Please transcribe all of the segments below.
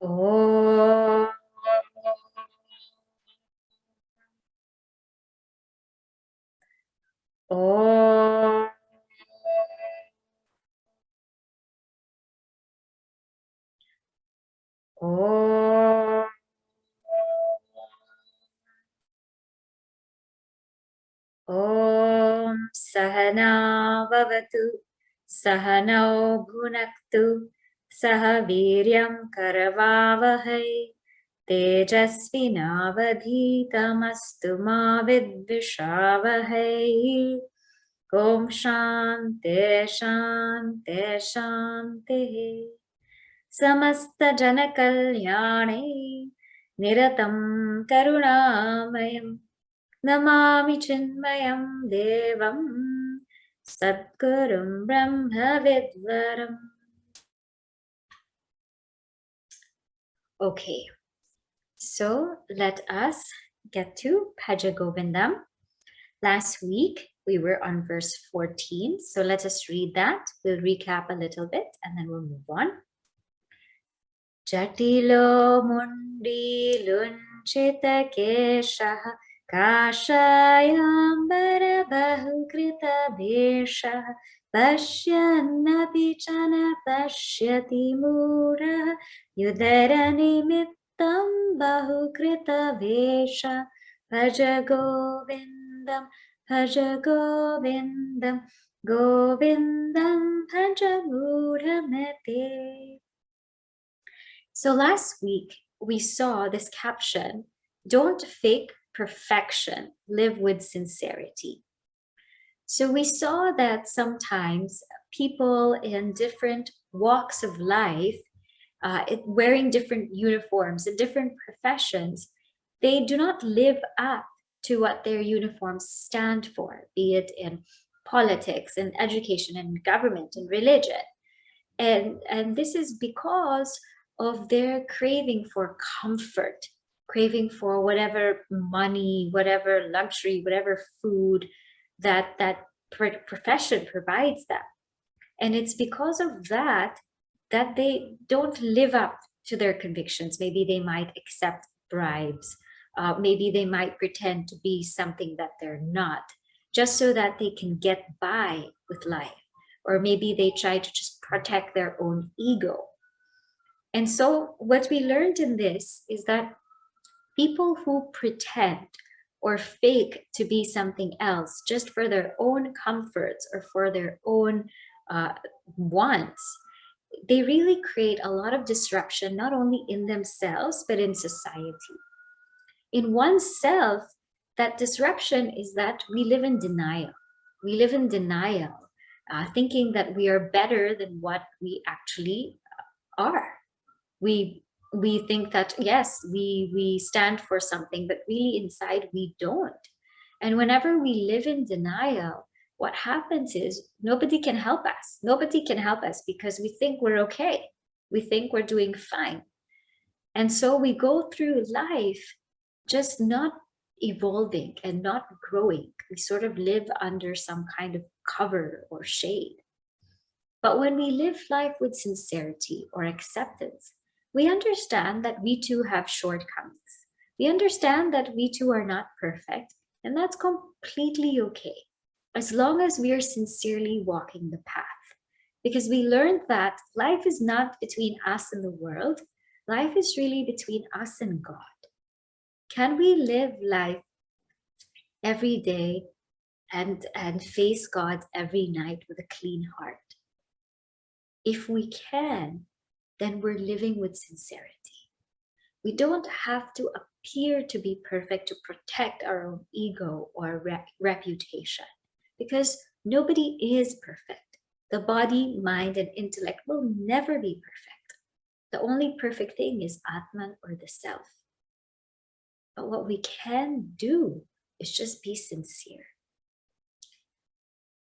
Om. Om. Om. Om Sahana Vavatu Sahanau Bhunaktu Saha Viryam Karavavahai Tejasvinavadhitamastu ma vidvishavahai. Om Shanti Shanti Shanti. Samasta Jana Kalyane Niratam Karunamayam Namami Chinmayam Devam Sadgurum Brahma Vidvaram. Okay, so let us get to Bhaja Govindam. Last week we were on verse 14, so let us read that. We'll recap a little bit and then we'll move on. Jatilo Mundi Lunchita Keshaha Kashayambara Bahukrita Vesha Pashyannapi Chana Pashyati Mura Yudara Nimittam Bahukrita Vesha Bhaja Govindam Bhaja Govindam Govindam Bhaja Muramate. So last week, we saw this caption, don't fake perfection, live with sincerity. So we saw that sometimes people in different walks of life, wearing different uniforms and different professions, they do not live up to what their uniforms stand for, be it in politics and education and government and religion. And this is because of their craving for comfort, craving for whatever money, whatever luxury, whatever food that profession provides them. And it's because of that they don't live up to their convictions. Maybe they might accept bribes. Maybe they might pretend to be something that they're not, just so that they can get by with life. Or maybe they try to just protect their own ego. And so what we learned in this is that people who pretend or fake to be something else just for their own comforts or for their own wants, they really create a lot of disruption, not only in themselves, but in society. In oneself, that disruption is that we live in denial. We live in denial, thinking that we are better than what we actually are. We think that, yes, we stand for something, but really inside we don't. And whenever we live in denial, what happens is nobody can help us. Nobody can help us because we think we're okay. We think we're doing fine. And so we go through life just not evolving and not growing. We sort of live under some kind of cover or shade. But when we live life with sincerity or acceptance, we understand that we too have shortcomings. We understand that we too are not perfect, and that's completely okay, as long as we are sincerely walking the path. Because we learned that life is not between us and the world, life is really between us and God. Can we live life every day and face God every night with a clean heart? If we can, then we're living with sincerity. We don't have to appear to be perfect to protect our own ego or reputation, because nobody is perfect. The body, mind, and intellect will never be perfect. The only perfect thing is Atman, or the self. But what we can do is just be sincere.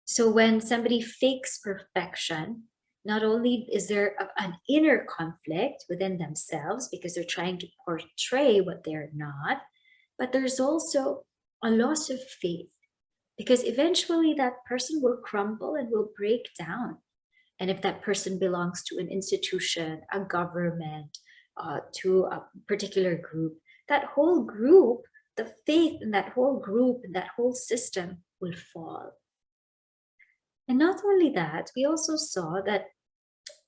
So when somebody fakes perfection, not only is there an inner conflict within themselves because they're trying to portray what they're not, but there's also a loss of faith, because eventually that person will crumble and will break down. And if that person belongs to an institution, a government, to a particular group, that whole group, the faith in that whole group, in that whole system will fall. And not only that, we also saw that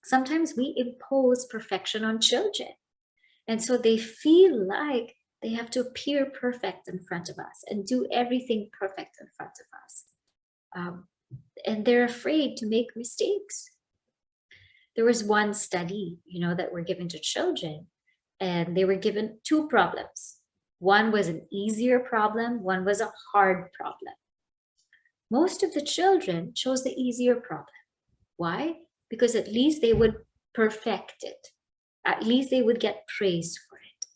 sometimes we impose perfection on children. And so they feel like they have to appear perfect in front of us and do everything perfect in front of us. And they're afraid to make mistakes. There was one study, that were given to children, and they were given two problems. One was an easier problem, one was a hard problem. Most of the children chose the easier problem. Why? Because at least they would perfect it. At least they would get praise for it.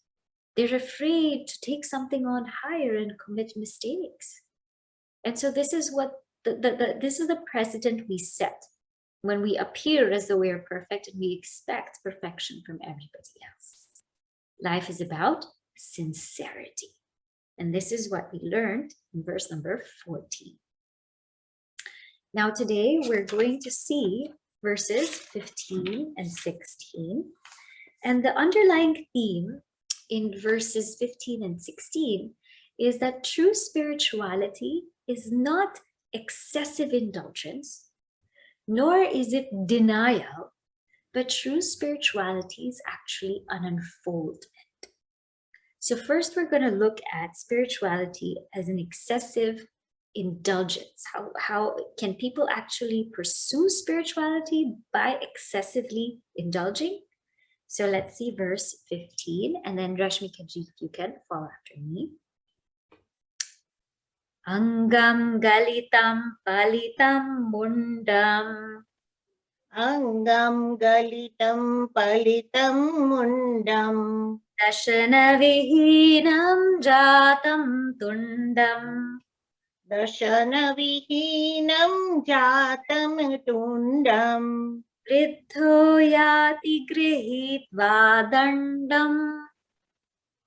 They're afraid to take something on higher and commit mistakes. And so this is what this is the precedent we set when we appear as though we are perfect and we expect perfection from everybody else. Life is about sincerity. And this is what we learned in verse number 14. Now today we're going to see verses 15 and 16. And the underlying theme in verses 15 and 16 is that true spirituality is not excessive indulgence, nor is it denial, but true spirituality is actually an unfoldment. So first we're going to look at spirituality as an excessive indulgence. How can people actually pursue spirituality by excessively indulging? So let's see verse 15, and then Rashmika ji, you can follow after me. Angam galitam palitam mundam. Angam galitam palitam mundam. Dashana vihinam jatam tundam. Dashana vihinam jatam tundam. Vriddho yati grihitva dandam.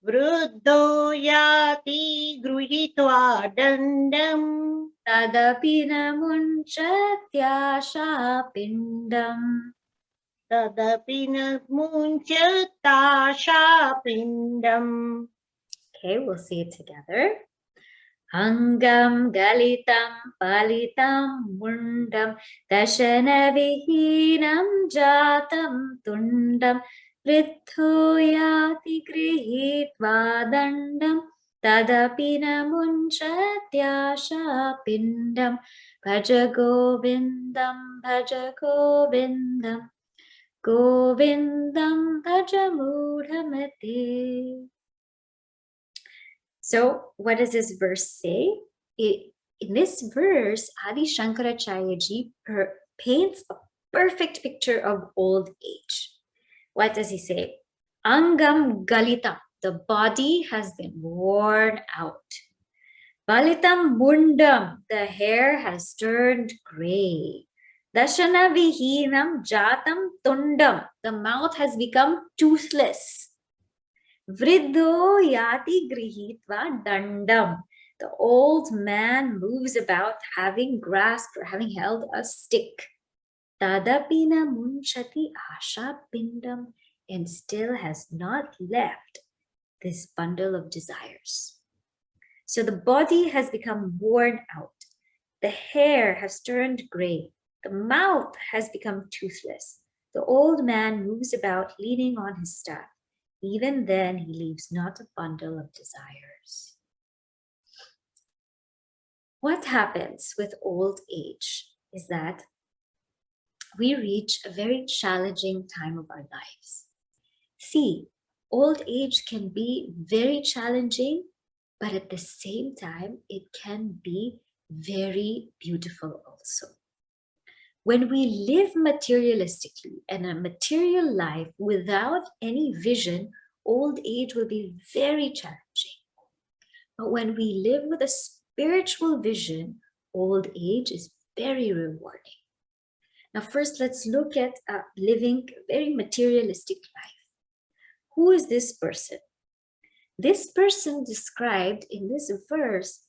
Vruddho yati gruhitva dandam. Tadapi na munchatyasha pindam. Tadapi na munchatasha pindam. Okay, we'll see it together. Angam galitam palitam mundam dashana vihinam jatam tundam vriddho yati grihitva dandam tadapi na munchatyasha pindam Bhaja Govindam Govindam Bhaja Mudhamate. So what does this verse say? In this verse, Adi Shankaracharya ji paints a perfect picture of old age. What does he say? Angam galitam, the body has been worn out. Balitam mundam, the hair has turned gray. Dashana vihinam jatam tundam, the mouth has become toothless. Vriddho yati grihitva dandam. The old man moves about having grasped or having held a stick. Tadapina munchati asha pindam, and still has not left this bundle of desires. So the body has become worn out. The hair has turned gray. The mouth has become toothless. The old man moves about leaning on his staff. Even then, he leaves not a bundle of desires. What happens with old age is that we reach a very challenging time of our lives. See, old age can be very challenging, but at the same time, it can be very beautiful also. When we live materialistically and a material life without any vision, old age will be very challenging. But when we live with a spiritual vision, old age is very rewarding. Now, first, let's look at living a very materialistic life. Who is this person? This person described in this verse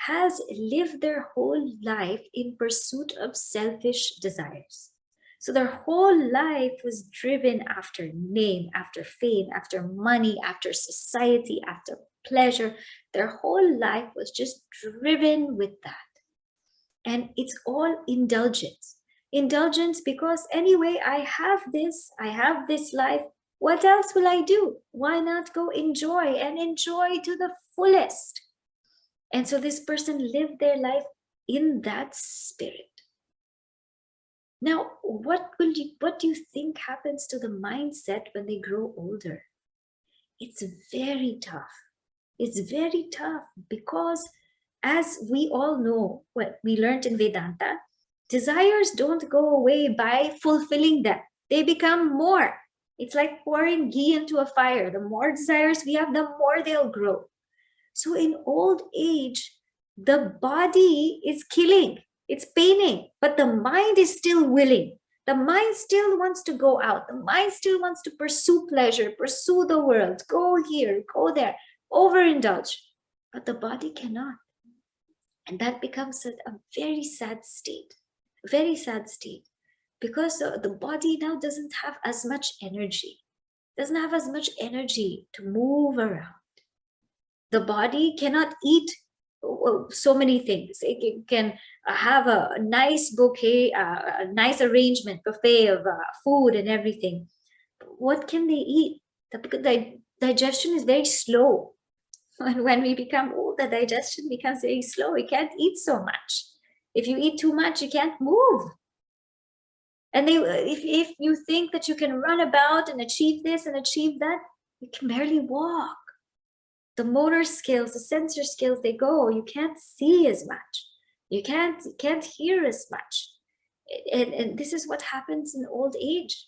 has lived their whole life in pursuit of selfish desires. So their whole life was driven after name, after fame, after money, after society, after pleasure. Their whole life was just driven with that. And it's all indulgence. Indulgence because anyway, I have this life. What else will I do? Why not go enjoy and enjoy to the fullest? And so this person lived their life in that spirit. Now, what do you think happens to the mindset when they grow older? It's very tough. It's very tough because, as we all know, what we learned in Vedanta, desires don't go away by fulfilling them. They become more. It's like pouring ghee into a fire. The more desires we have, the more they'll grow. So in old age, the body is killing, it's paining, but the mind is still willing. The mind still wants to go out. The mind still wants to pursue pleasure, pursue the world, go here, go there, overindulge. But the body cannot. And that becomes a very sad state, because the body now doesn't have as much energy, to move around. The body cannot eat so many things. It can have a nice bouquet, a nice arrangement, buffet of food and everything. But what can they eat? The digestion is very slow. And when we become old, the digestion becomes very slow. We can't eat so much. If you eat too much, you can't move. And if you think that you can run about and achieve this and achieve that, you can barely walk. The motor skills, the sensor skills, they go. You can't see as much. You can't hear as much. And this is what happens in old age.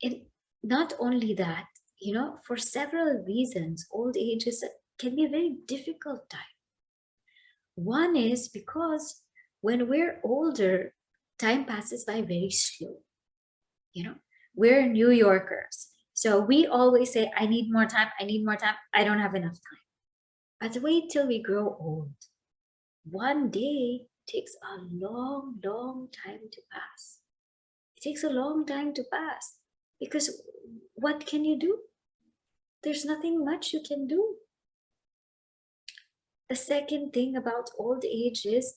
And not only that, for several reasons, old age can be a very difficult time. One is because when we're older, time passes by very slow. We're New Yorkers. So we always say, I need more time, I don't have enough time. But wait till we grow old. One day takes a long, long time to pass. It takes a long time to pass because what can you do? There's nothing much you can do. The second thing about old age is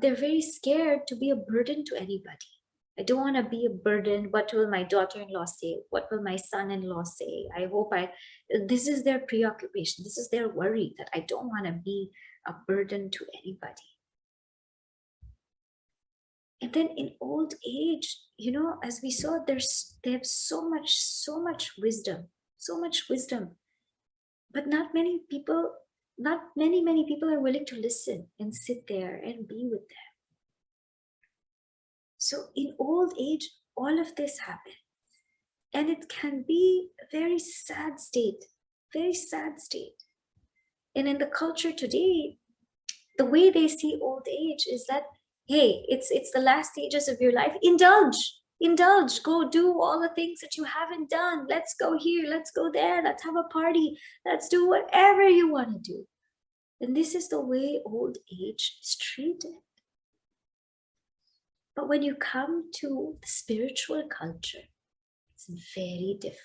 they're very scared to be a burden to anybody. I don't want to be a burden. What will my daughter-in-law say? What will my son-in-law say? This is their preoccupation. This is their worry, that I don't want to be a burden to anybody. And then in old age, as we saw, they have so much wisdom, but not many people are willing to listen and sit there and be with them. So in old age, all of this happens. And it can be a very sad state. And in the culture today, the way they see old age is that, hey, it's the last stages of your life. Indulge, go do all the things that you haven't done. Let's go here, let's go there, let's have a party, let's do whatever you want to do. And this is the way old age is treated. But when you come to the spiritual culture, it's very different.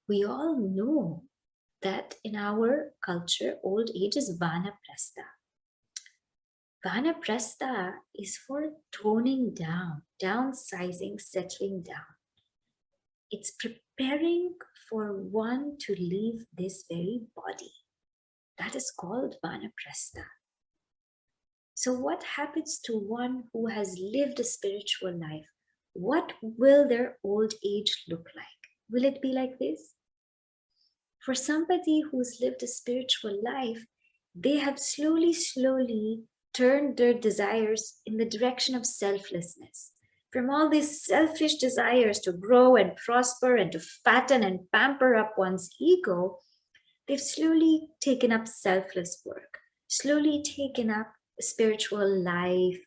We all know that in our culture, old age is vanaprastha. Vanaprastha is for toning down, downsizing, settling down. It's preparing for one to leave this very body. That is called vanaprastha. So what happens to one who has lived a spiritual life? What will their old age look like? Will it be like this? For somebody who's lived a spiritual life, they have slowly turned their desires in the direction of selflessness. From all these selfish desires to grow and prosper and to fatten and pamper up one's ego, they've slowly taken up selfless work, slowly taken up spiritual life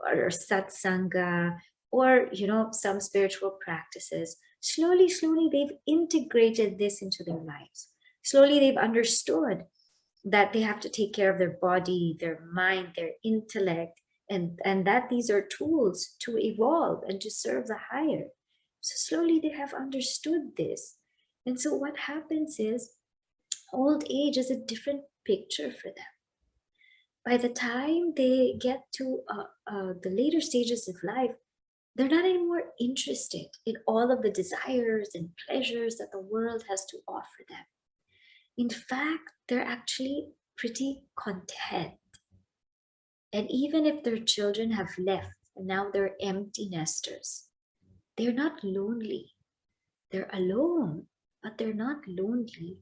or satsanga or some spiritual practices. Slowly they've integrated this into their lives. Slowly they've understood that they have to take care of their body, their mind, their intellect, and that these are tools to evolve and to serve the higher. So slowly they have understood this. And so what happens is old age is a different picture for them. By the time they get to the later stages of life, they're not anymore interested in all of the desires and pleasures that the world has to offer them. In fact, they're actually pretty content. And even if their children have left and now they're empty nesters, they're not lonely. They're alone, but they're not lonely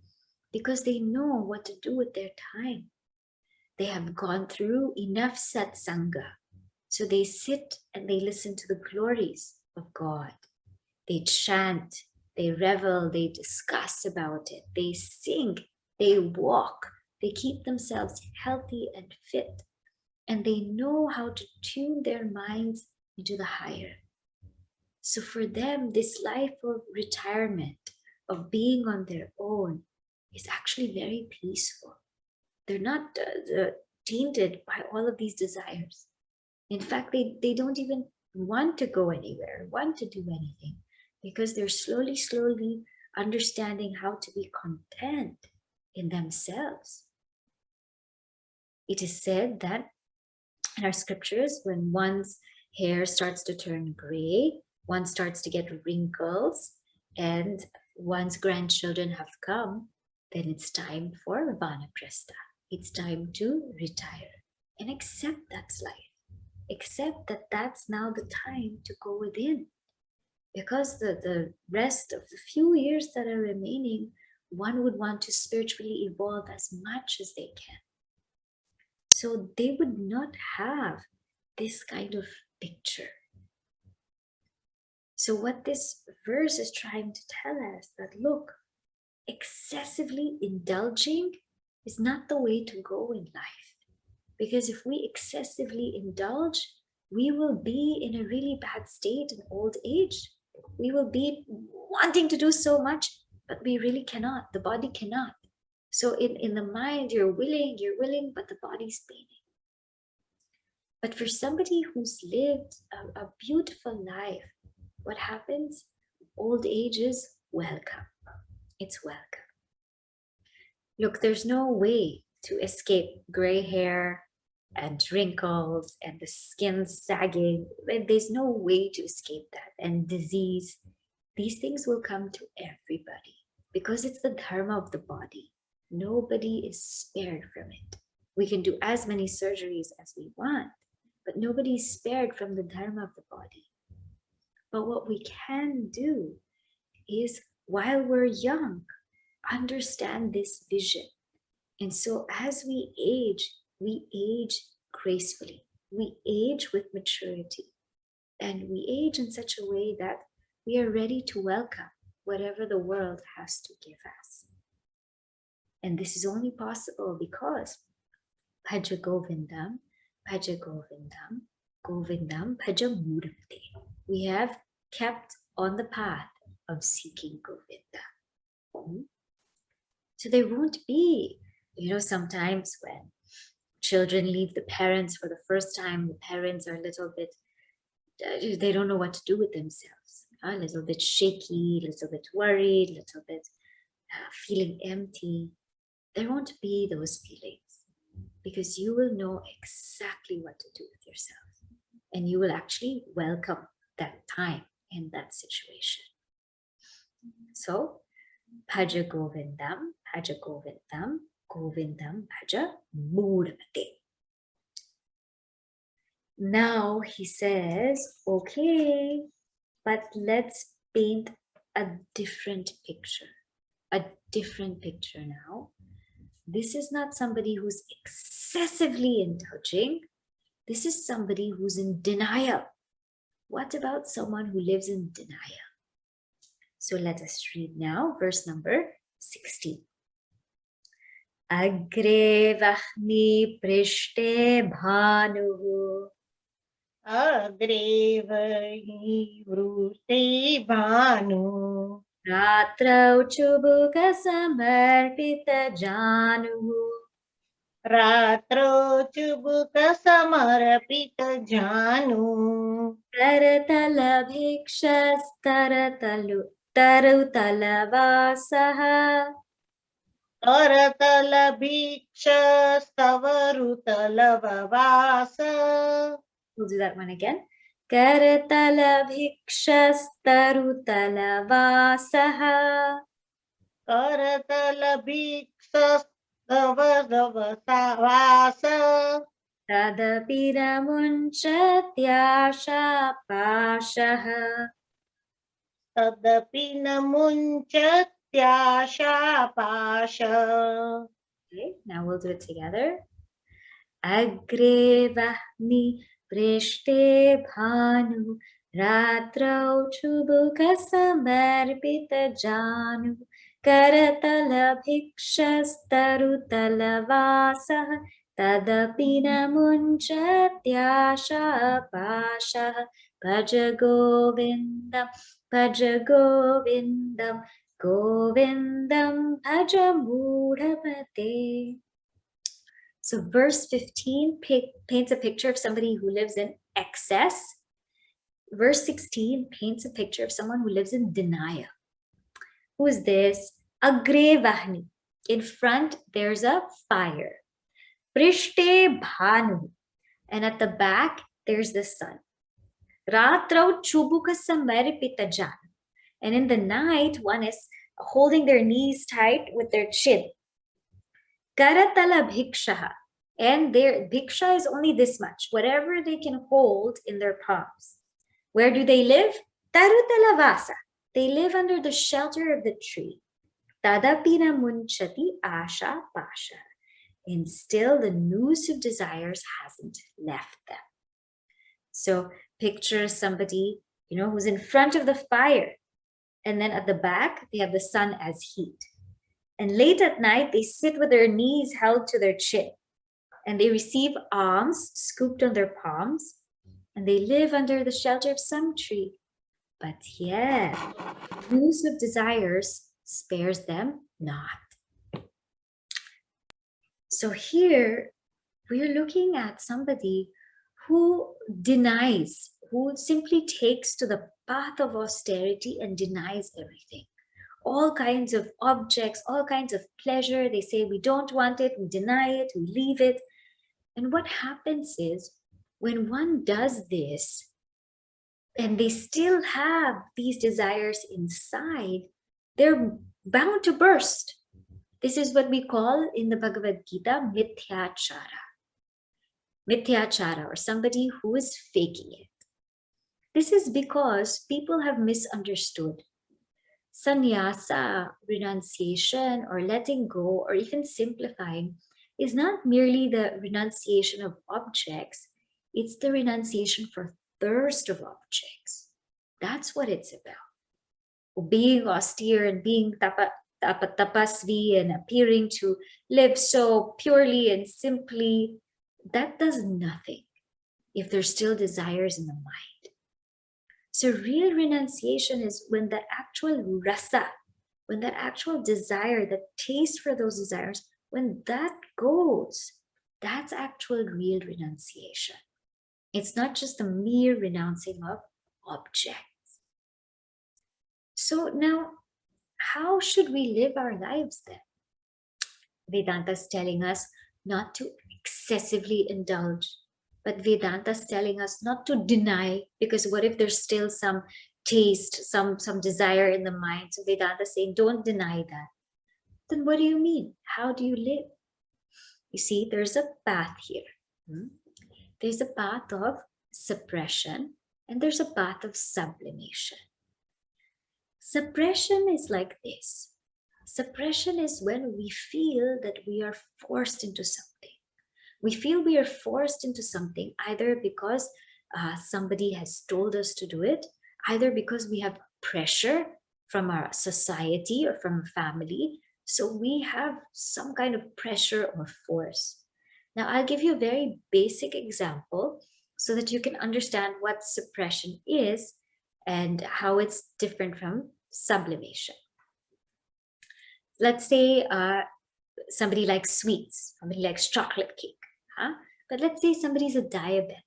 because they know what to do with their time. They have gone through enough satsanga. So they sit and they listen to the glories of God. They chant, they revel, they discuss about it, they sing, they walk, they keep themselves healthy and fit, and they know how to tune their minds into the higher. So for them, this life of retirement, of being on their own, is actually very peaceful. They're not tainted by all of these desires. In fact, they don't even want to go anywhere, want to do anything, because they're slowly understanding how to be content in themselves. It is said that in our scriptures, when one's hair starts to turn gray, one starts to get wrinkles, and one's grandchildren have come, then it's time for vanaprastha. It's time to retire and accept that's life. Accept that that's now the time to go within. Because the rest of the few years that are remaining, one would want to spiritually evolve as much as they can. So they would not have this kind of picture. So what this verse is trying to tell us that, look, excessively indulging is not the way to go in life. Because if we excessively indulge, we will be in a really bad state in old age. We will be wanting to do so much, but we really cannot. The body cannot. So in the mind, you're willing, but the body's paining. But for somebody who's lived a beautiful life, what happens? Old age is welcome. It's welcome. Look, there's no way to escape gray hair and wrinkles and the skin sagging. There's no way to escape that. And disease, these things will come to everybody because it's the dharma of the body. Nobody is spared from it. We can do as many surgeries as we want, but nobody is spared from the dharma of the body. But what we can do is, while we're young, understand this vision. And so as we age gracefully. We age with maturity. And we age in such a way that we are ready to welcome whatever the world has to give us. And this is only possible because Bhaja Govindam, Bhaja Govindam, Govindam Bhaja Mudamte. We have kept on the path of seeking Govinda. So there won't be, sometimes when children leave the parents for the first time, the parents are a little bit, they don't know what to do with themselves. A little bit shaky, a little bit worried, a little bit feeling empty. There won't be those feelings because you will know exactly what to do with yourself. And you will actually welcome that time in that situation. So, Bhaja Govindam, Bhaja Govindam, Govindam Bhaja Mudamate. Now he says, okay, but let's paint a different picture. A different picture now. This is not somebody who's excessively indulging. This is somebody who's in denial. What about someone who lives in denial? So let us read now verse number 16. Agre vahni prishte bhanuhu. Agre vahi vrute bhanu. Ratrau chubhuka samarpita januhu. रात्रो चुबुक समर्पित जानू तरुतलवासः करतल भिक्ष स्तवरुतलवास We'll do that one again. Karatalavikshastarutala करतल भिक्ष स्तवरवसावास Tadapiramunchatyashapashah. तदपि न मुञ्चत्याशापाश Okay, now we'll do it together. Agre vahni prishte bhanu ratrau chubuka samarpita janu karatala bhikshastarutala vasah tadapi namunchatyasha pasha bhaja govindam govindam govindam bhaja mudhamate. So verse 15 paints a picture of somebody who lives in excess. Verse 16 paints a picture of someone who lives in denial. Who is this? Agre vahni. In front, there's a fire. Prishte bhanu. And at the back, there's the sun. Ratrau chubuka samaripita jan. And in the night, one is holding their knees tight with their chin. Karatala bhikshaha. And their bhiksha is only this much, whatever they can hold in their palms. Where do they live? Tarutala vasa. They live under the shelter of the tree. Tadapina munchati asha pasha. And still the noose of desires hasn't left them. So picture somebody, who's in front of the fire. And then at the back, they have the sun as heat. And late at night, they sit with their knees held to their chin. And they receive alms scooped on their palms. And they live under the shelter of some tree. But yet, noose of desires spares them not. So here, we're looking at somebody who denies, who simply takes to the path of austerity and denies everything. All kinds of objects, all kinds of pleasure. They say we don't want it, we deny it, we leave it. And what happens is when one does this and they still have these desires inside, they're bound to burst. This is what we call in the Bhagavad Gita mithyachara. Mithyachara, or somebody who is faking it. This is because people have misunderstood. Sannyasa, renunciation, or letting go, or even simplifying, is not merely the renunciation of objects, it's the renunciation for thirst of objects. That's what it's about. Being austere and being tapasvi and appearing to live so purely and simply, that does nothing if there's still desires in the mind. So real renunciation is when the actual rasa, when that actual desire, the taste for those desires, when that goes, that's actual real renunciation. It's not just the mere renouncing of objects. So now, how should we live our lives then? Vedanta is telling us not to excessively indulge, but Vedanta is telling us not to deny, because what if there's still some taste, some desire in the mind? So Vedanta is saying, don't deny that. Then what do you mean? How do you live? You see, there's a path here. There's a path of suppression and there's a path of sublimation. Suppression is like this. Suppression is when we feel that we are forced into something. We feel we are forced into something either because somebody has told us to do it, either because we have pressure from our society or from a family. So we have some kind of pressure or force. Now, I'll give you a very basic example so that you can understand what suppression is and how it's different from sublimation. Let's say somebody likes sweets, somebody likes chocolate cake, huh? But let's say somebody's a diabetic.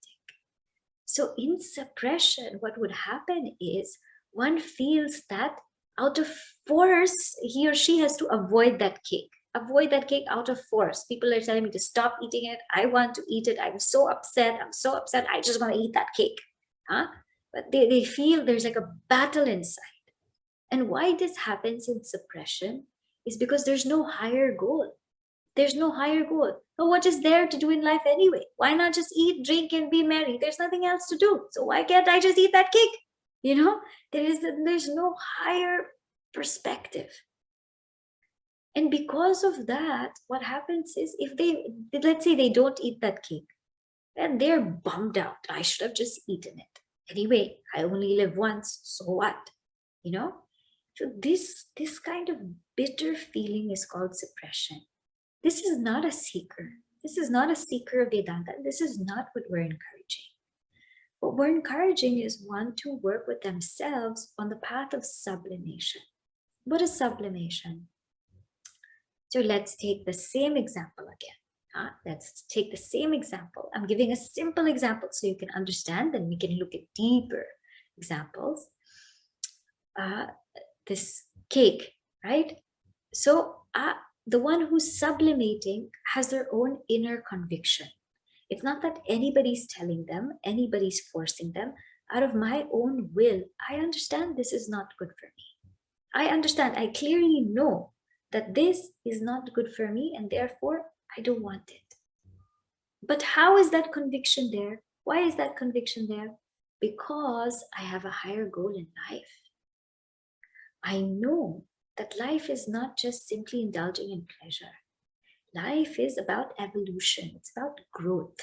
So in suppression, what would happen is one feels that out of force, he or she has to avoid that cake. Avoid that cake out of force. People are telling me to stop eating it. I want to eat it. I'm so upset. I just want to eat that cake. Huh? But they feel there's like a battle inside. And why this happens in suppression is because there's no higher goal. There's no higher goal. But what is there to do in life anyway? Why not just eat, drink, and be merry? There's nothing else to do. So why can't I just eat that cake? You know, there's no higher perspective. And because of that, what happens is if let's say they don't eat that cake, then they're bummed out. I should have just eaten it. Anyway, I only live once, so what? You know? So this kind of bitter feeling is called suppression. This is not a seeker. This is not a seeker of Vedanta. This is not what we're encouraging. What we're encouraging is one to work with themselves on the path of sublimation. What is sublimation? So let's take the same example again. Let's take the same example. I'm giving a simple example so you can understand, then we can look at deeper examples. This cake, right? So the one who's sublimating has their own inner conviction. It's not that anybody's telling them, anybody's forcing them. Out of my own will, I understand this is not good for me. I understand, I clearly know that this is not good for me and therefore I don't want it. But how is that conviction there? Why is that conviction there? Because I have a higher goal in life. I know that life is not just simply indulging in pleasure. Life is about evolution. It's about growth.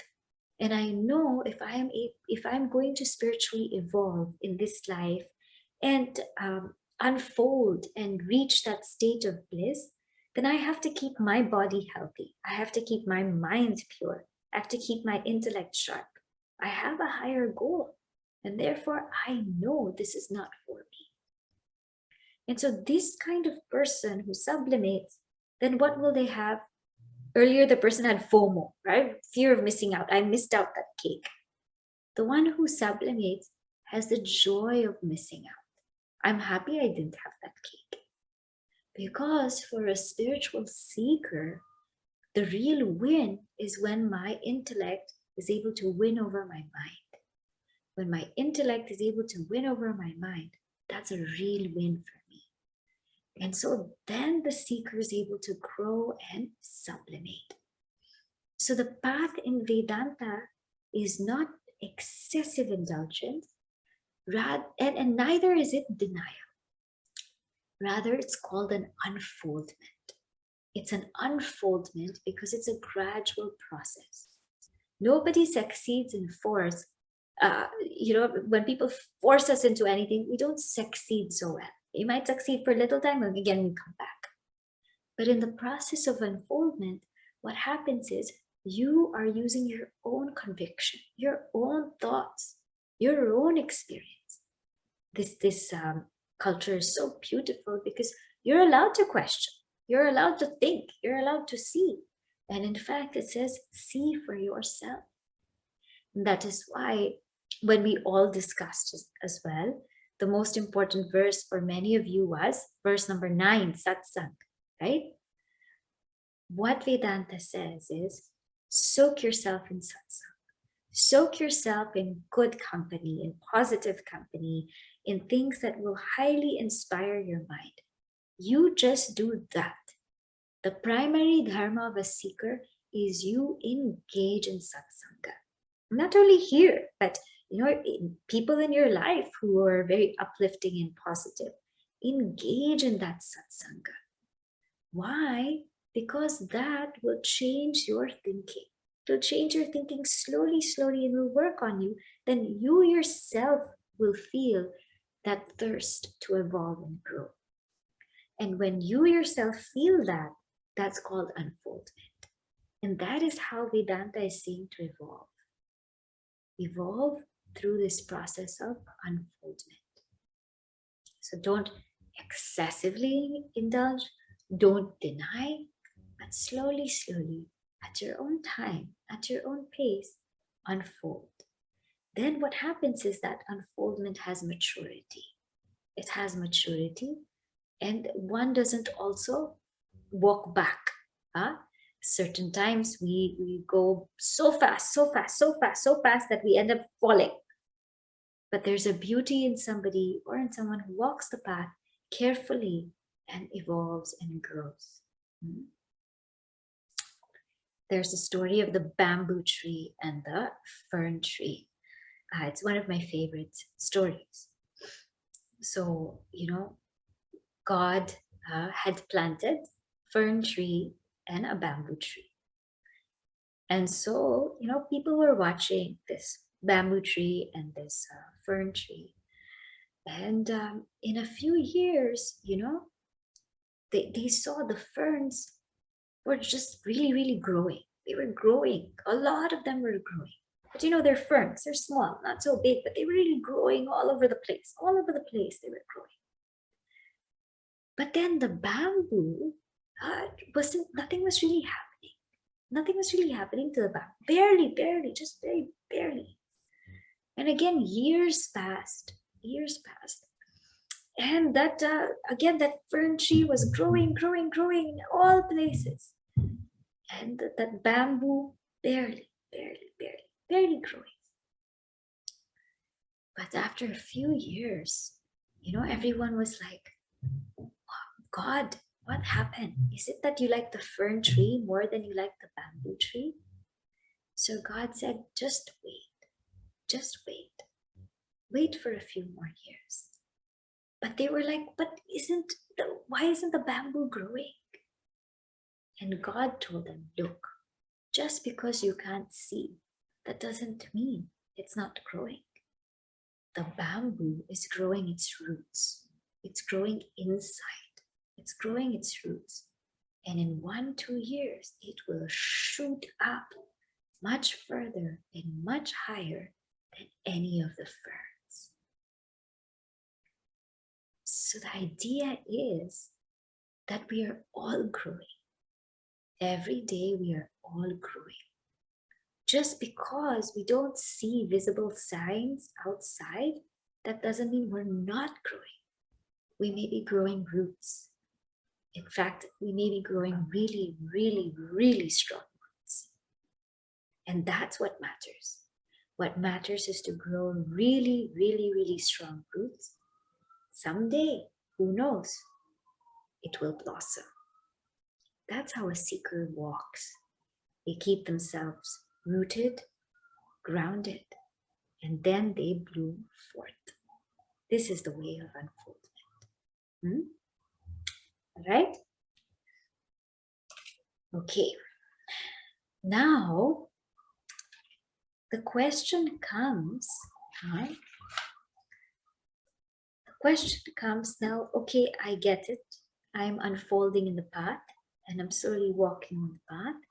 And I know if I'm going to spiritually evolve in this life and unfold and reach that state of bliss, then I have to keep my body healthy. I have to keep my mind pure. I have to keep my intellect sharp. I have a higher goal. And therefore, I know this is not for me. And so this kind of person who sublimates, then what will they have? Earlier, the person had FOMO, right? Fear of missing out. I missed out that cake. The one who sublimates has the joy of missing out. I'm happy I didn't have that cake. Because for a spiritual seeker, the real win is when my intellect is able to win over my mind. When my intellect is able to win over my mind, that's a real win for me. And so then the seeker is able to grow and sublimate. So the path in Vedanta is not excessive indulgence, and neither is it denial. Rather, it's called an unfoldment. It's an unfoldment because it's a gradual process. Nobody succeeds in force. When people force us into anything, we don't succeed so well. You might succeed for a little time and again you come back. But in the process of unfoldment, what happens is you are using your own conviction, your own thoughts, your own experience. This culture is so beautiful because you're allowed to question, you're allowed to think, you're allowed to see. And in fact, it says, see for yourself. And that is why when we all discussed as well, the most important verse for many of you was verse number 9, satsang, right? What Vedanta says is, soak yourself in satsang. Soak yourself in good company, in positive company, in things that will highly inspire your mind. You just do that. The primary dharma of a seeker is you engage in satsanga. Not only here, but people in your life who are very uplifting and positive. Engage in that satsanga. Why? Because that will change your thinking. It will change your thinking slowly, and will work on you. Then you yourself will feel that thirst to evolve and grow. And when you yourself feel that, that's called unfoldment. And that is how Vedanta is saying to evolve. Evolve through this process of unfoldment. So don't excessively indulge, don't deny, but slowly, slowly, at your own time, at your own pace, unfold. Then what happens is that unfoldment has maturity. It has maturity, and one doesn't also walk back. Huh? Certain times we go so fast, so fast, so fast, so fast that we end up falling. But there's a beauty in somebody or in someone who walks the path carefully and evolves and grows. There's a story of the bamboo tree and the fern tree. It's one of my favorite stories. So, God had planted fern tree and a bamboo tree. And so, people were watching this bamboo tree and this fern tree. And in a few years, they saw the ferns were just really, really growing. They were growing. A lot of them were growing. But they're ferns. They're small, not so big, but they were really growing all over the place. All over the place they were growing. But then the bamboo, nothing was really happening. Nothing was really happening to the bamboo. Barely, just very barely. And again, years passed. And that, again, that fern tree was growing in all places. And that bamboo barely growing. But after a few years, everyone was like, God, what happened? Is it that you like the fern tree more than you like the bamboo tree? So God said, just wait. Wait for a few more years. But they were like, but why isn't the bamboo growing? And God told them, look, just because you can't see, that doesn't mean it's not growing. The bamboo is growing its roots. It's growing inside. It's growing its roots. And in 1-2 years, it will shoot up much further and much higher than any of the ferns. So the idea is that we are all growing. Every day we are all growing. Just because we don't see visible signs outside, that doesn't mean we're not growing. We may be growing roots. In fact, we may be growing really, really, really strong roots. And that's what matters. What matters is to grow really, really, really strong roots. Someday, who knows, it will blossom. That's how a seeker walks. They keep themselves rooted, grounded, and then they bloom forth. This is the way of unfoldment. All right? Okay. Now, the question comes, right? The question comes now, okay, I get it. I'm unfolding in the path and I'm slowly walking on the path.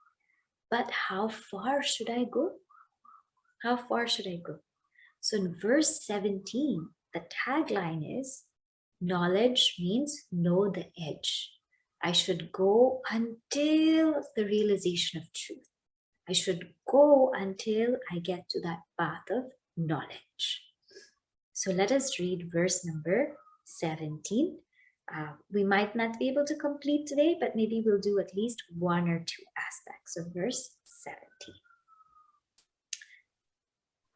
But how far should I go? How far should I go? So in verse 17, the tagline is, knowledge means know the edge. I should go until the realization of truth. I should go until I get to that path of knowledge. So let us read verse number 17. We might not be able to complete today, but maybe we'll do at least 1 or 2 aspects of verse 17.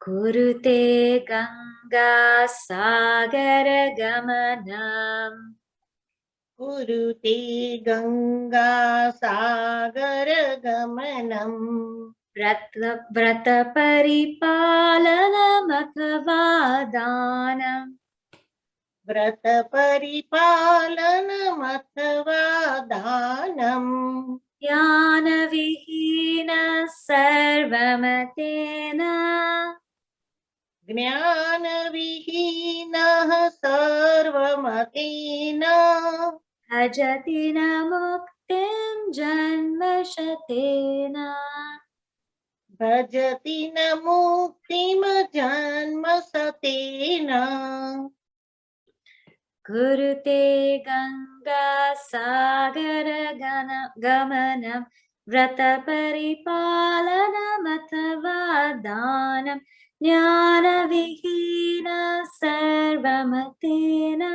Kurute Ganga Sagar Gamanam Kurute Ganga Sagar Gamanam Vrata Paripalanam Athava Danam Vrata Paripalanam Athava Danam Jnana Vihina Sarvamatena Jnana Vihinah Sarvamatina Ajatina Muktim Janmashatena. Bhajati Muktim Janmasatena. Kurute Ganga Sagara Gamanam Vrata Paripalanam Athava Dhanam Jnana Vihina Sarvamatena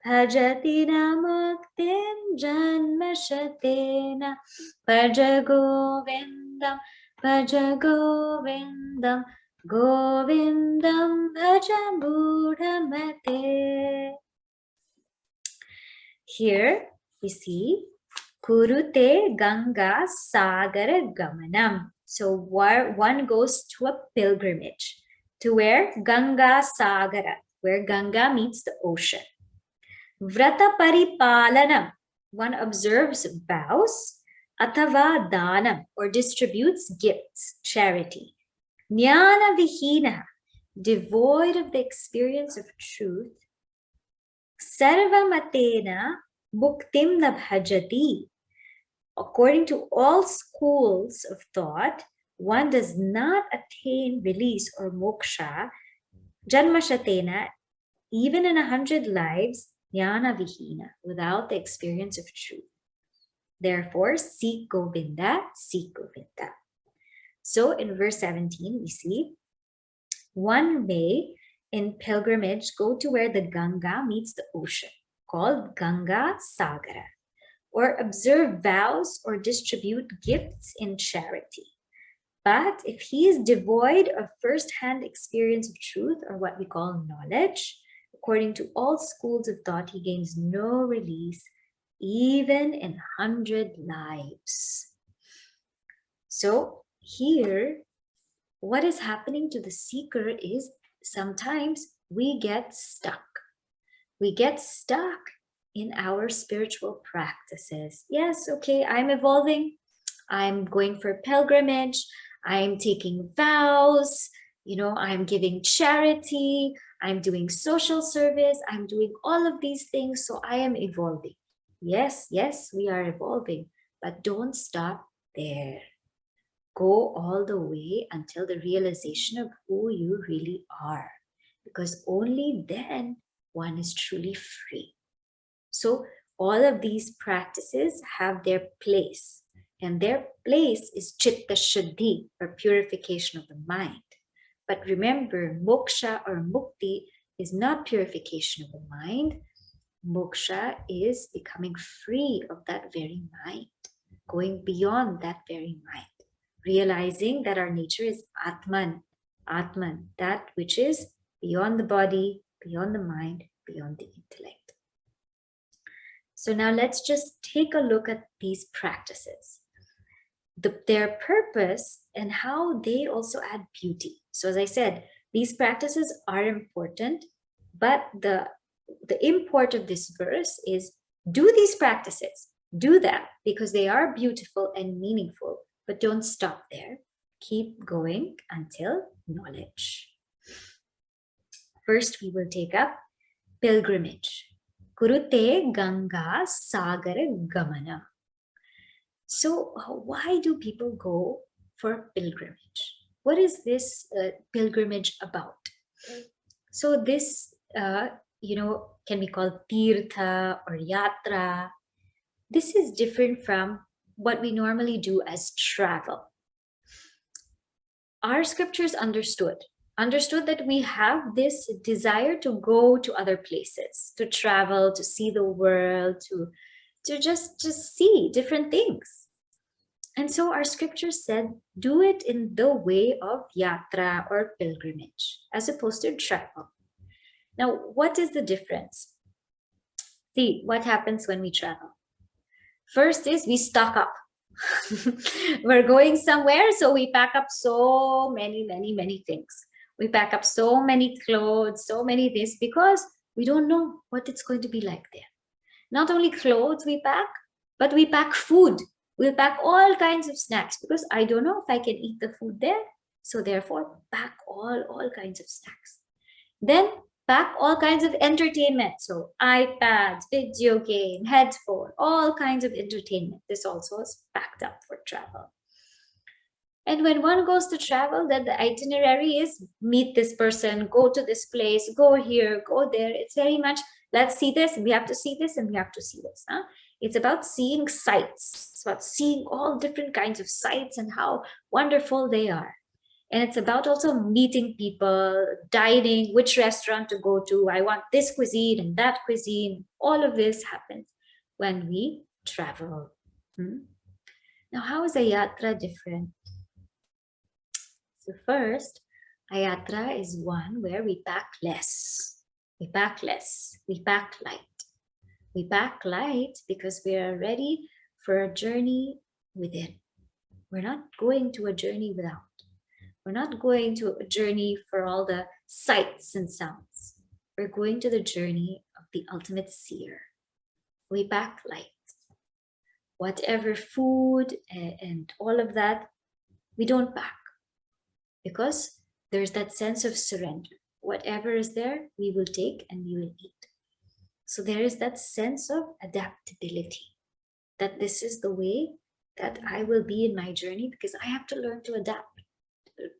Bhajatina Muktim Janmashatena Bhaja Govindam Bhaja Govindam Govindam Bhaja Mudhamate. Here we see Kurute Ganga Sagara Gamanam. So one goes to a pilgrimage to where? Ganga Sagara, where Ganga meets the ocean. Vrata Paripalanam, one observes vows. Athava Danam, or distributes gifts, charity. Jnana Vihina, devoid of the experience of truth. Sarvamatena Bhuktim na bhajati. According to all schools of thought, one does not attain release or moksha, janmashatena, even in 100 lives, jnana vihina, without the experience of truth. Therefore, seek Govinda, seek Govinda. So in verse 17, we see, one may in pilgrimage go to where the Ganga meets the ocean, called Ganga Sagara, or observe vows or distribute gifts in charity. But if he is devoid of first-hand experience of truth, or what we call knowledge, according to all schools of thought, he gains no release, even in 100 lives. So here, what is happening to the seeker is sometimes we get stuck. We get stuck in our spiritual practices. Yes, okay, I'm evolving. I'm going for pilgrimage. I'm taking vows. I'm giving charity. I'm doing social service. I'm doing all of these things. So I am evolving. Yes, we are evolving, but don't stop there. Go all the way until the realization of who you really are, because only then one is truly free. So all of these practices have their place, and their place is chitta shuddhi, or purification of the mind. But remember, moksha or mukti is not purification of the mind. Moksha is becoming free of that very mind, going beyond that very mind, realizing that our nature is Atman, that which is beyond the body, beyond the mind, beyond the intellect. So now let's just take a look at these practices, their purpose, and how they also add beauty. So as I said, these practices are important, but the import of this verse is do these practices, do them, because they are beautiful and meaningful, but don't stop there. Keep going until knowledge. First, we will take up pilgrimage. Kurute Ganga Sagara Gamana. So why do people go for pilgrimage? What is this pilgrimage about? So this, can be called tirtha or yatra. This is different from what we normally do as travel. Our scriptures understood that we have this desire to go to other places, to travel, to see the world, to just see different things. And so our scriptures said, do it in the way of yatra or pilgrimage, as opposed to travel. Now, what is the difference? See, what happens when we travel? First is we stock up. We're going somewhere, so we pack up so many things. We pack up so many clothes, so many this, because we don't know what it's going to be like there. Not only clothes we pack, but we pack food. We'll pack all kinds of snacks, because I don't know if I can eat the food there. So therefore, pack all kinds of snacks. Then pack all kinds of entertainment. So iPads, video game, headphone, all kinds of entertainment. This also is packed up for travel. And when one goes to travel, then the itinerary is meet this person, go to this place, go here, go there. It's very much let's see this, and we have to see this, and we have to see this. Huh? It's about seeing sights. It's about seeing all different kinds of sights and how wonderful they are. And it's about also meeting people, dining, which restaurant to go to. I want this cuisine and that cuisine. All of this happens when we travel. Now, how is a yatra different? So first, a yatra is one where we pack less. We pack less. We pack light. We pack light because we are ready for a journey within. We're not going to a journey without. We're not going to a journey for all the sights and sounds. We're going to the journey of the ultimate seer. We pack light. Whatever food and all of that, we don't pack because there's that sense of surrender. Whatever is there, we will take and we will eat. So there is that sense of adaptability, that this is the way that I will be in my journey because I have to learn to adapt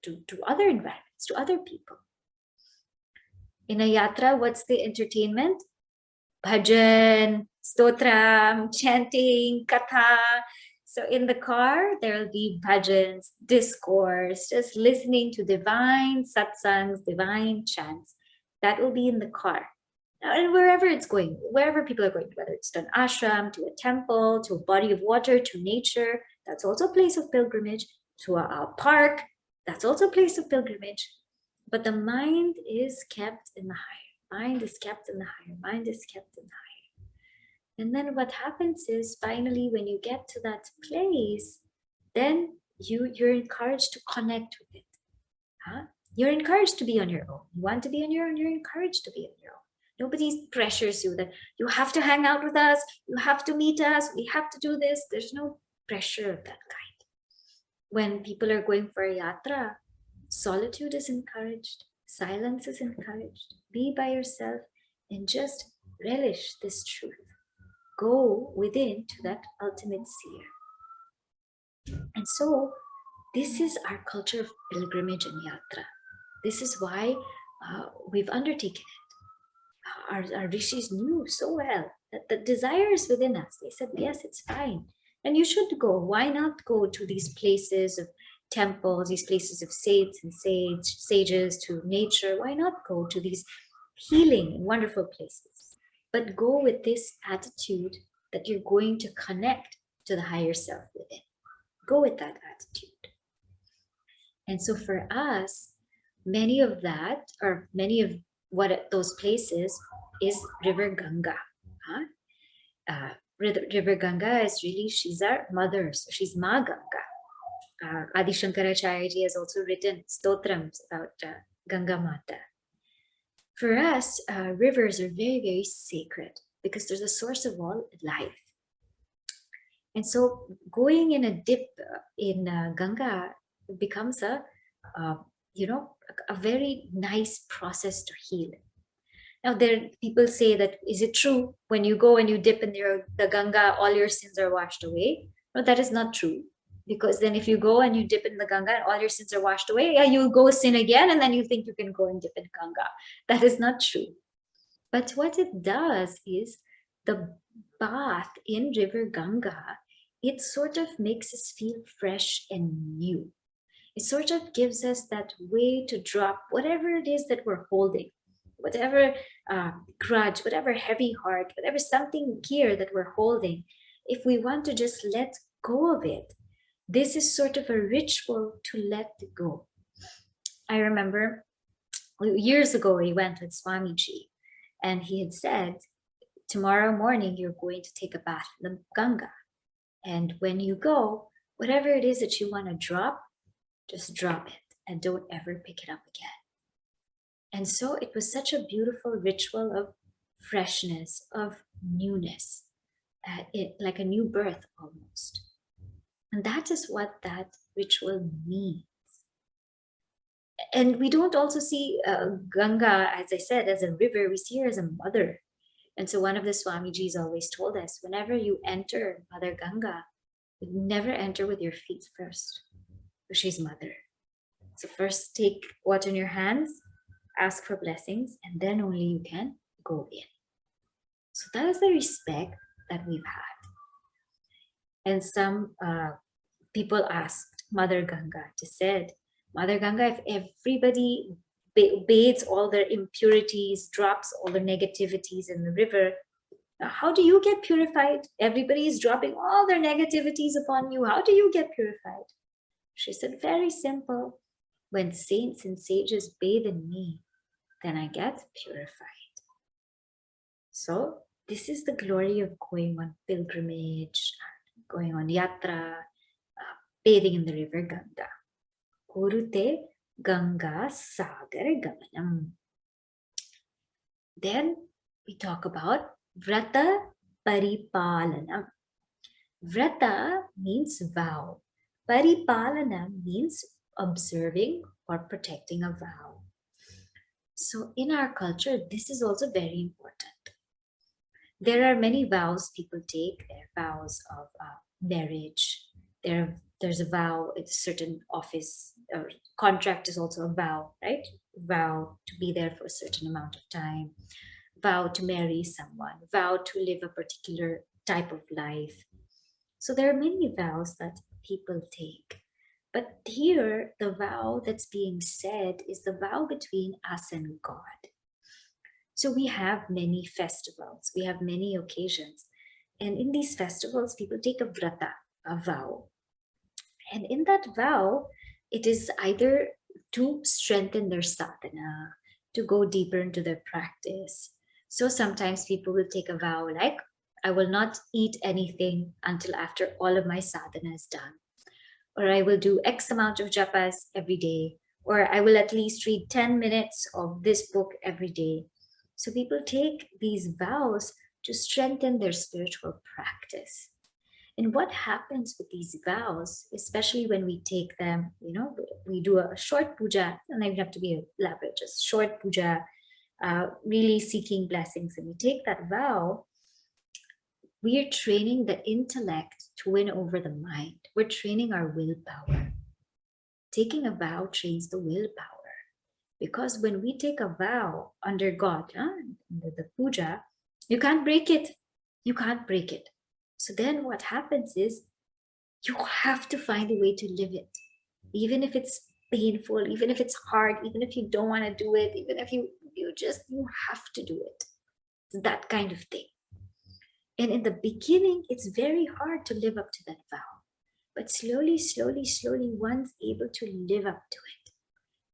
to other environments, to other people. In a yatra, what's the entertainment? Bhajan, stotram, chanting, katha. So in the car, there will be bhajans, discourse, just listening to divine satsangs, divine chants. That will be in the car. And wherever it's going, wherever people are going, whether it's to an ashram, to a temple, to a body of water, to nature, that's also a place of pilgrimage, to a park, that's also a place of pilgrimage. But the mind is kept in the higher. Mind is kept in the higher. Mind is kept in the higher. And then what happens is finally when you get to that place, then you're encouraged to connect with it. Huh? You're encouraged to be on your own. You want to be on your own, you're encouraged to be on your own. Nobody pressures you that you have to hang out with us, you have to meet us, we have to do this. There's no pressure of that kind. When people are going for a yatra, solitude is encouraged, silence is encouraged. Be by yourself and just relish this truth. Go within to that ultimate seer. And so this is our culture of pilgrimage and yatra. This is why we've undertaken it. Our rishis knew so well that the desire is within us. They said, yes, it's fine. And you should go. Why not go to these places of temples, these places of saints and sages, to nature? Why not go to these healing and wonderful places? But go with this attitude that you're going to connect to the higher self within. Go with that attitude. And so for us, many of that, or many of what those places is River Ganga. River Ganga is really, she's our mother, so she's Ma Ganga. Adi Shankaracharya ji has also written stotrams about Ganga Mata. For us, rivers are very, very sacred because they're the source of all life. And so going in a dip in Ganga becomes a very nice process to heal. Now, people say that, is it true when you go and you dip in the Ganga, all your sins are washed away? No, that is not true. Because then if you go and you dip in the Ganga and all your sins are washed away, yeah, you'll go sin again and then you think you can go and dip in Ganga. That is not true. But what it does is the bath in River Ganga, it sort of makes us feel fresh and new. It sort of gives us that way to drop whatever it is that we're holding, whatever grudge, whatever heavy heart, whatever something here that we're holding. If we want to just let go of it, this is sort of a ritual to let go. I remember years ago, we went with Swamiji and he had said, tomorrow morning, you're going to take a bath in the Ganga. And when you go, whatever it is that you want to drop, just drop it and don't ever pick it up again. And so it was such a beautiful ritual of freshness, of newness, like a new birth almost. And that is what that ritual means. And we don't also see Ganga, as I said, as a river. We see her as a mother. And so one of the Swamijis always told us, whenever you enter Mother Ganga, never enter with your feet first, because she's mother. So first take water in your hands, ask for blessings, and then only you can go in. So that is the respect that we've had. And some people asked Mother Ganga, they said, Mother Ganga, if everybody bathes all their impurities, drops all their negativities in the river, how do you get purified? Everybody is dropping all their negativities upon you. How do you get purified? She said, very simple. When saints and sages bathe in me, then I get purified. So this is the glory of going on pilgrimage, going on yatra, bathing in the river Ganga. Kurute Ganga Sagar Gamanam. Then we talk about Vrata Paripalanam. Vrata means vow. Paripalanam means observing or protecting a vow. So in our culture, this is also very important. There are many vows people take. There are vows of marriage. There's a vow at a certain office, or contract is also a vow, right? Vow to be there for a certain amount of time, vow to marry someone, vow to live a particular type of life. So there are many vows that people take. But here, the vow that's being said is the vow between us and God. So we have many festivals, we have many occasions. And in these festivals, people take a vrata, a vow. And in that vow, it is either to strengthen their sadhana, to go deeper into their practice. So sometimes people will take a vow like, I will not eat anything until after all of my sadhana is done. Or I will do X amount of japas every day. Or I will at least read 10 minutes of this book every day. So people take these vows to strengthen their spiritual practice. And what happens with these vows, especially when we take them, we do a short puja, and I have to be elaborate, just short puja, really seeking blessings, and we take that vow, we are training the intellect to win over the mind. We're training our willpower. Taking a vow trains the willpower. Because when we take a vow under God, under the puja, you can't break it. You can't break it. So then what happens is you have to find a way to live it. Even if it's painful, even if it's hard, even if you don't want to do it, even if you have to do it. It's that kind of thing. And in the beginning, it's very hard to live up to that vow. But slowly, one's able to live up to it.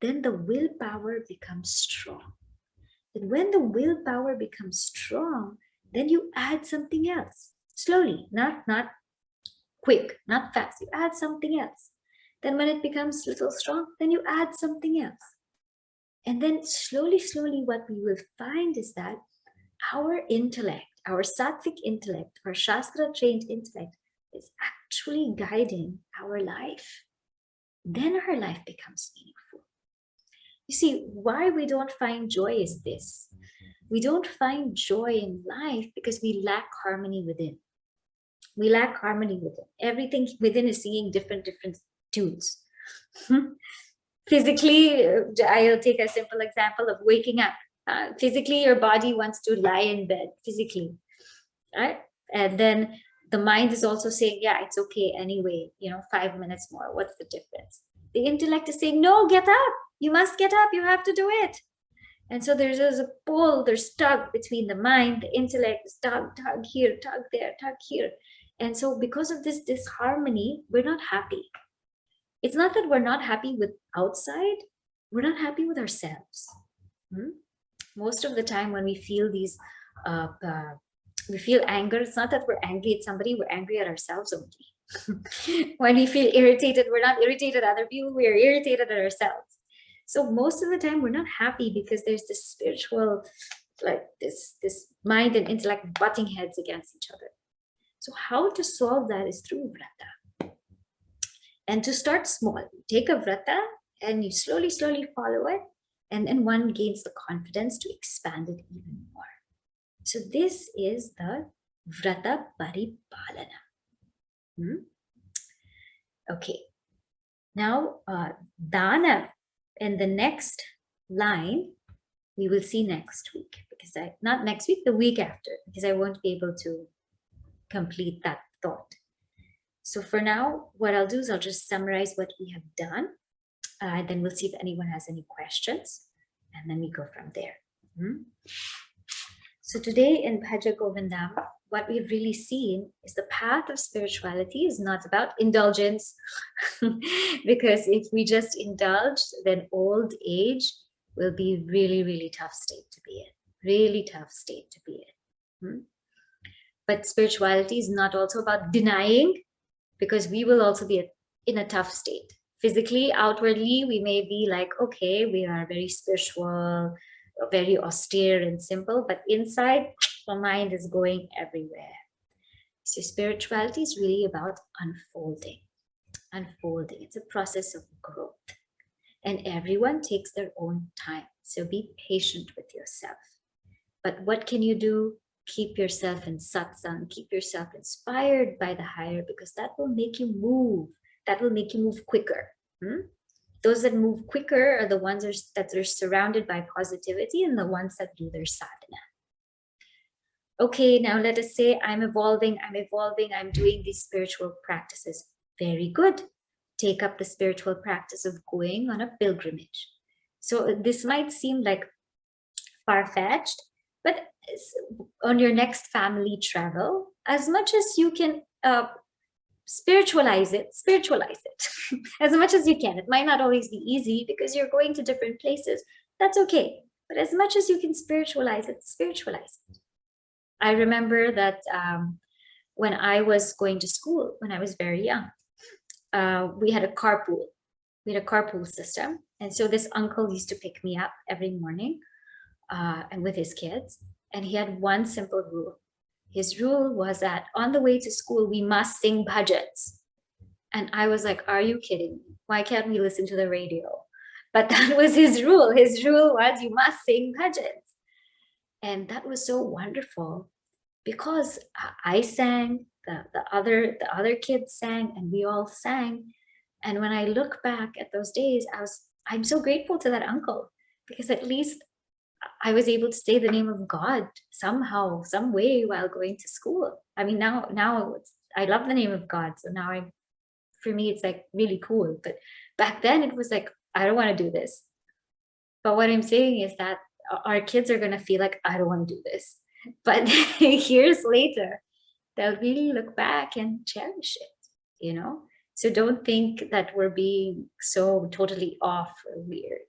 Then the willpower becomes strong. And when the willpower becomes strong, then you add something else. Slowly, not quick, not fast. You add something else. Then when it becomes a little strong, then you add something else. And then slowly, what we will find is that our intellect, our sattvic intellect, our Shastra-trained intellect is actually guiding our life. Then our life becomes meaningful. You see, why we don't find joy is this. We don't find joy in life because we lack harmony within. We lack harmony within. Everything within is singing different tunes. Physically, I'll take a simple example of waking up. Physically, your body wants to lie in bed, physically, right? And then the mind is also saying, yeah, it's okay anyway, 5 minutes more, what's the difference? The intellect is saying, no, get up. You must get up. You have to do it. And so there's a pull, there's tug between the mind, the intellect, tug here, tug there, tug here. And so because of this disharmony, we're not happy. It's not that we're not happy with outside, we're not happy with ourselves. Most of the time when we feel these, we feel anger, it's not that we're angry at somebody, we're angry at ourselves only. When we feel irritated, we're not irritated at other people, we're irritated at ourselves. So most of the time we're not happy because there's this spiritual, like this mind and intellect butting heads against each other. So how to solve that is through vrata. And to start small, take a vrata and you slowly follow it. And then one gains the confidence to expand it even more. So this is the vrata paripalana. Okay. Now, dana. In the next line, we will see next week, because not next week, the week after, because I won't be able to complete that thought. So for now, what I'll do is I'll just summarize what we have done. And then we'll see if anyone has any questions, and then we go from there. So today in Bhaja Govindam, what we've really seen is the path of spirituality is not about indulgence, because if we just indulge, then old age will be really, really tough state to be in, really tough state to be in. But spirituality is not also about denying, because we will also be in a tough state. Physically, outwardly, we may be like, okay, we are very spiritual, very austere and simple, but inside, the mind is going everywhere. So spirituality is really about unfolding. Unfolding. It's a process of growth. And everyone takes their own time. So be patient with yourself. But what can you do? Keep yourself in satsang, keep yourself inspired by the higher, because that will make you move. That will make you move quicker. Those that move quicker are the ones that are surrounded by positivity, and the ones that do their sadhana. Okay, now let us say I'm evolving, I'm doing these spiritual practices. Very good. Take up the spiritual practice of going on a pilgrimage. So this might seem like far-fetched, but on your next family travel, as much as you can spiritualize it as much as you can. It might not always be easy because you're going to different places. That's okay. But as much as you can spiritualize it, spiritualize it. I remember that when I was going to school, when I was very young, we had a carpool. We had a carpool system. And so this uncle used to pick me up every morning and with his kids. And he had one simple rule. His rule was that on the way to school, we must sing bhajans. And I was like, are you kidding me? Why can't we listen to the radio? But that was his rule. His rule was you must sing bhajans. And that was so wonderful because I sang, the other kids sang, and we all sang. And when I look back at those days, I'm so grateful to that uncle, because at least I was able to say the name of God somehow, some way while going to school. I mean, now I love the name of God. So now for me, it's like really cool. But back then it was like, I don't want to do this. But what I'm saying is that our kids are going to feel like, I don't want to do this. But years later, they'll really look back and cherish it, So don't think that we're being so totally off or weird.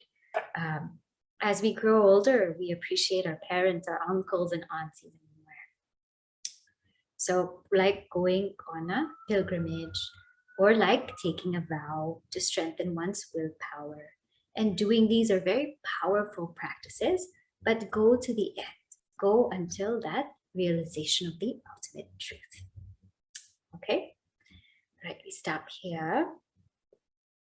As we grow older, we appreciate our parents, our uncles and aunts even more. So like going on a pilgrimage, or like taking a vow to strengthen one's willpower. And doing these are very powerful practices, but go to the end. Go until that realization of the ultimate truth. Okay? All right, we stop here.